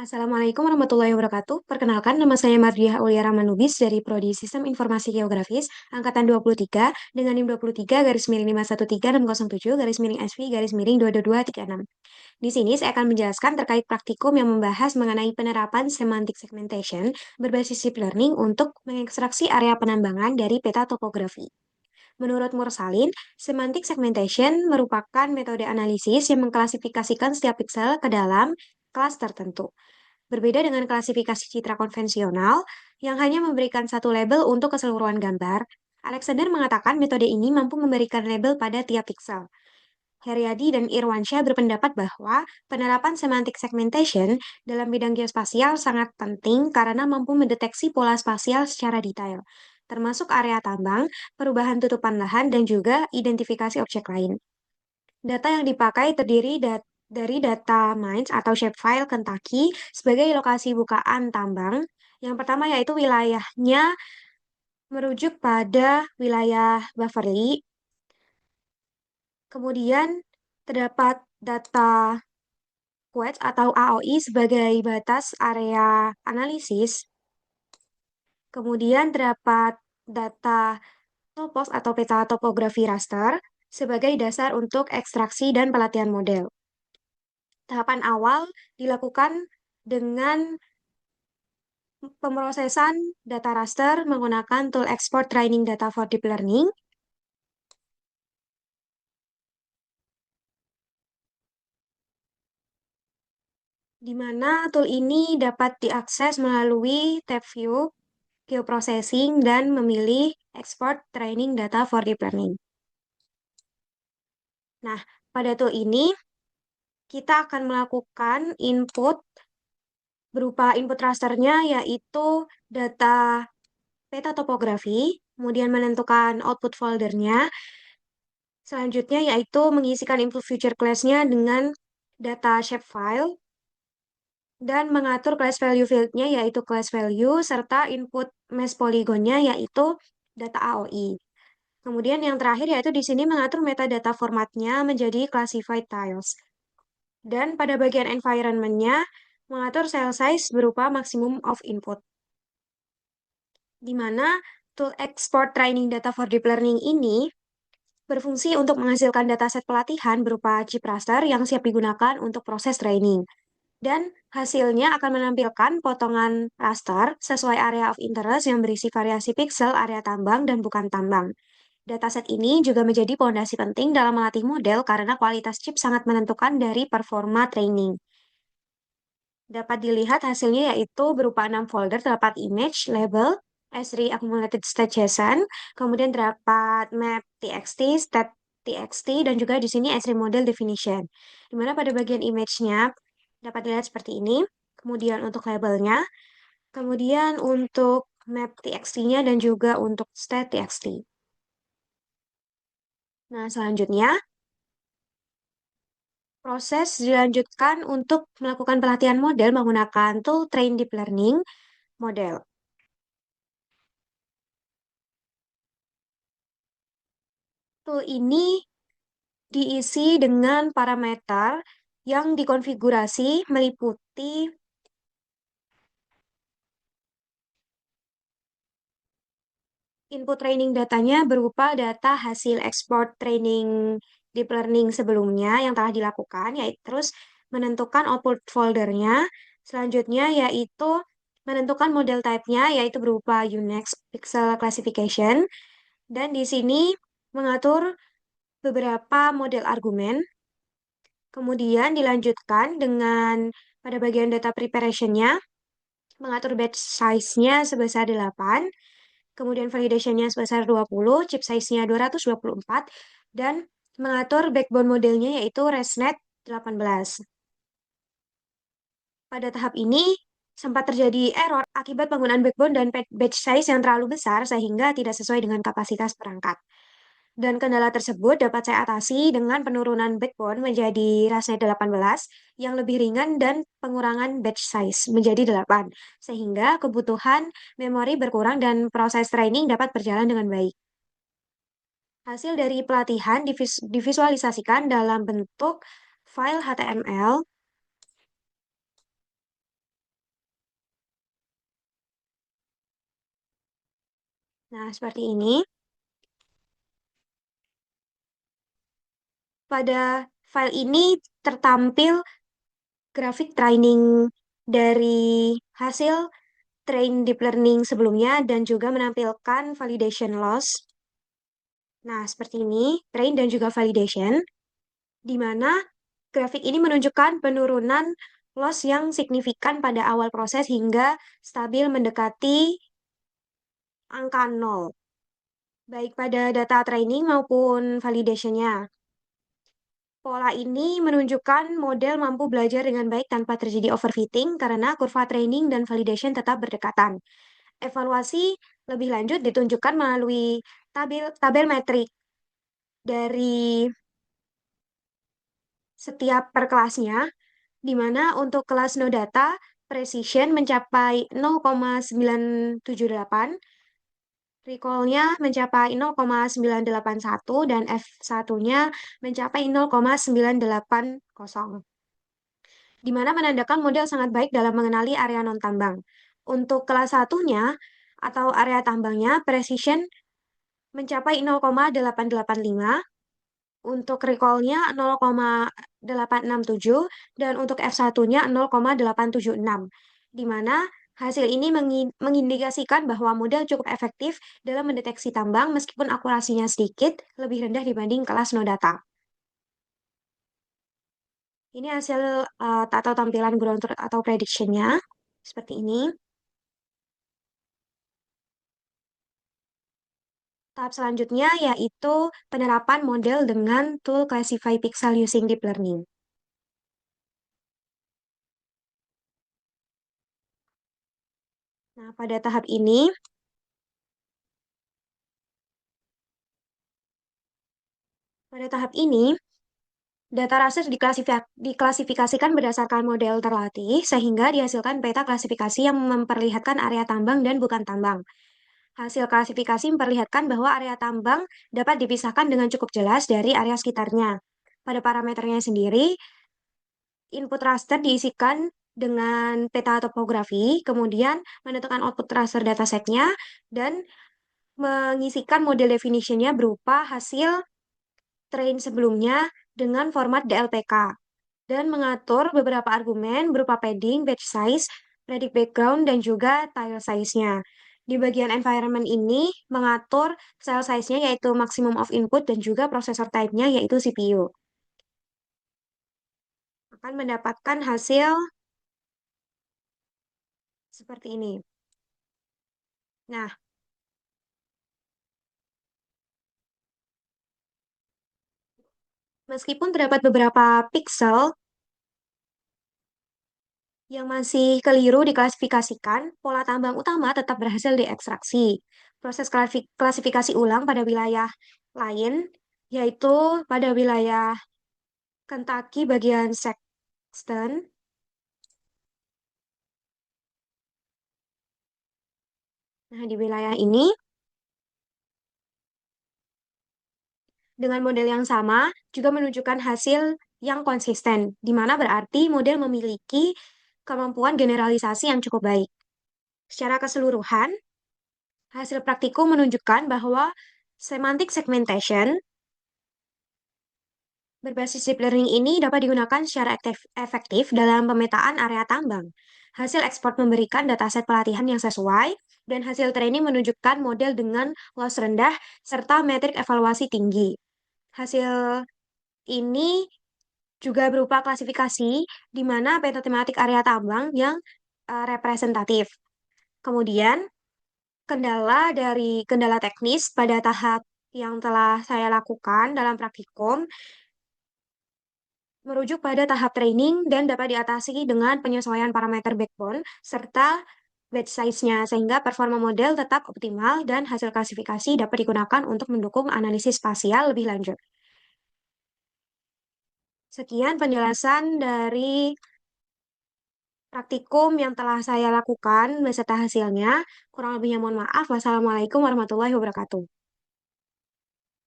Assalamualaikum warahmatullahi wabarakatuh. Perkenalkan, nama saya Mardiah Aulia Ramanubis dari Prodi Sistem Informasi Geografis, Angkatan 23, dengan NIM 23 garis miring 513607 garis miring SV garis miring 22236. Di sini saya akan menjelaskan terkait praktikum yang membahas mengenai penerapan semantic segmentation berbasis deep learning untuk mengekstraksi area penambangan dari peta topografi. Menurut Mursalin, semantic segmentation merupakan metode analisis yang mengklasifikasikan setiap pixel ke dalam kelas tertentu. Berbeda dengan klasifikasi citra konvensional yang hanya memberikan satu label untuk keseluruhan gambar, Alexander mengatakan metode ini mampu memberikan label pada tiap pixel. Heriadi dan Irwansyah berpendapat bahwa penerapan semantic segmentation dalam bidang geospasial sangat penting karena mampu mendeteksi pola spasial secara detail, termasuk area tambang, perubahan tutupan lahan, dan juga identifikasi objek lain. Data yang dipakai terdiri dari data mines atau shapefile Kentucky sebagai lokasi bukaan tambang. Yang pertama yaitu wilayahnya merujuk pada wilayah Beverly. Kemudian terdapat data Quets atau AOI sebagai batas area analisis. Kemudian terdapat data topos atau peta topografi raster sebagai dasar untuk ekstraksi dan pelatihan model. Tahapan awal dilakukan dengan pemrosesan data raster menggunakan tool export training data for deep learning. Di mana tool ini dapat diakses melalui tab View, Geoprocessing, dan memilih Export Training Data for Deep Learning. Nah, pada tool ini kita akan melakukan input berupa input rasternya yaitu data peta topografi, kemudian menentukan output foldernya. Selanjutnya yaitu mengisikan input future class-nya dengan data shapefile dan mengatur class value field-nya yaitu class value serta input mesh polygon-nya yaitu data AOI. Kemudian yang terakhir yaitu di sini mengatur metadata formatnya menjadi classified tiles. Dan pada bagian environment-nya mengatur cell size berupa maximum of input. Di mana tool export training data for deep learning ini berfungsi untuk menghasilkan dataset pelatihan berupa chip raster yang siap digunakan untuk proses training. Dan hasilnya akan menampilkan potongan raster sesuai area of interest yang berisi variasi pixel, area tambang, dan bukan tambang. Dataset ini juga menjadi fondasi penting dalam melatih model karena kualitas chip sangat menentukan dari performa training. Dapat dilihat hasilnya yaitu berupa 6 folder terdapat image, label, S3 accumulated state JSON, kemudian terdapat map txt, stat txt, dan juga di sini S3 model definition. Di mana pada bagian image-nya dapat dilihat seperti ini, kemudian untuk labelnya, kemudian untuk map txt-nya dan juga untuk stat txt. Nah, selanjutnya proses dilanjutkan untuk melakukan pelatihan model menggunakan tool Train Deep Learning model. Tool ini diisi dengan parameter yang dikonfigurasi meliputi input training datanya berupa data hasil export training deep learning sebelumnya yang telah dilakukan, yaitu terus menentukan output foldernya. Selanjutnya yaitu menentukan model type-nya, yaitu berupa Unix Pixel Classification. Dan di sini mengatur beberapa model argumen. Kemudian dilanjutkan dengan pada bagian data preparation-nya, mengatur batch size-nya sebesar 8, kemudian validation-nya sebesar 20, chip size-nya 224, dan mengatur backbone modelnya yaitu ResNet 18. Pada tahap ini, sempat terjadi error akibat penggunaan backbone dan batch size yang terlalu besar sehingga tidak sesuai dengan kapasitas perangkat. Dan kendala tersebut dapat saya atasi dengan penurunan backbone menjadi ResNet 18 yang lebih ringan dan pengurangan batch size menjadi 8, sehingga kebutuhan memori berkurang dan proses training dapat berjalan dengan baik. Hasil dari pelatihan divisualisasikan dalam bentuk file HTML Nah, seperti ini. Pada file ini tertampil grafik training dari hasil train deep learning sebelumnya dan juga menampilkan validation loss. Nah, seperti ini, train dan juga validation, di mana grafik ini menunjukkan penurunan loss yang signifikan pada awal proses hingga stabil mendekati angka 0, baik pada data training maupun validationnya. Pola ini menunjukkan model mampu belajar dengan baik tanpa terjadi overfitting karena kurva training dan validation tetap berdekatan. Evaluasi lebih lanjut ditunjukkan melalui tabel metrik dari setiap per kelasnya, di mana untuk kelas no data, precision mencapai 0,978, recall-nya mencapai 0,981, dan F1-nya mencapai 0,980, di mana menandakan model sangat baik dalam mengenali area non-tambang. Untuk kelas satunya atau area tambangnya, precision mencapai 0,885, untuk recall-nya 0,867, dan untuk F1-nya 0,876, di mana hasil ini mengindikasikan bahwa model cukup efektif dalam mendeteksi tambang meskipun akurasinya sedikit lebih rendah dibanding kelas no data. Ini hasil atau tampilan ground truth atau prediction-nya seperti ini. Tahap selanjutnya yaitu penerapan model dengan tool Classify Pixel using Deep Learning. Nah, pada tahap ini, data raster diklasifikasikan berdasarkan model terlatih sehingga dihasilkan peta klasifikasi yang memperlihatkan area tambang dan bukan tambang. Hasil klasifikasi memperlihatkan bahwa area tambang dapat dipisahkan dengan cukup jelas dari area sekitarnya. Pada parameternya sendiri, input raster diisikan dengan peta topografi, kemudian menentukan output raster datasetnya, dan mengisikan model definition-nya berupa hasil train sebelumnya dengan format DLPK, dan mengatur beberapa argumen berupa padding, batch size, predict background, dan juga tile size-nya. Di bagian environment ini mengatur cell size-nya yaitu maximum of input dan juga processor type-nya yaitu CPU. Akan mendapatkan hasil seperti ini. Nah, meskipun terdapat beberapa pixel yang masih keliru diklasifikasikan, pola tambang utama tetap berhasil diekstraksi. Proses klasifikasi ulang pada wilayah lain, yaitu pada wilayah Kentucky bagian Sexton. Nah, di wilayah ini, dengan model yang sama, juga menunjukkan hasil yang konsisten, di mana berarti model memiliki kemampuan generalisasi yang cukup baik. Secara keseluruhan, hasil praktikum menunjukkan bahwa semantic segmentation berbasis deep learning ini dapat digunakan secara efektif dalam pemetaan area tambang. Hasil ekspor memberikan dataset pelatihan yang sesuai, dan hasil training menunjukkan model dengan loss rendah serta metrik evaluasi tinggi. Hasil ini juga berupa klasifikasi di mana peta tematik area tambang yang representatif. Kemudian, kendala teknis pada tahap yang telah saya lakukan dalam praktikum merujuk pada tahap training dan dapat diatasi dengan penyesuaian parameter backbone serta batch size-nya sehingga performa model tetap optimal dan hasil klasifikasi dapat digunakan untuk mendukung analisis spasial lebih lanjut. Sekian penjelasan dari praktikum yang telah saya lakukan beserta hasilnya. Kurang lebihnya mohon maaf. Wassalamualaikum warahmatullahi wabarakatuh.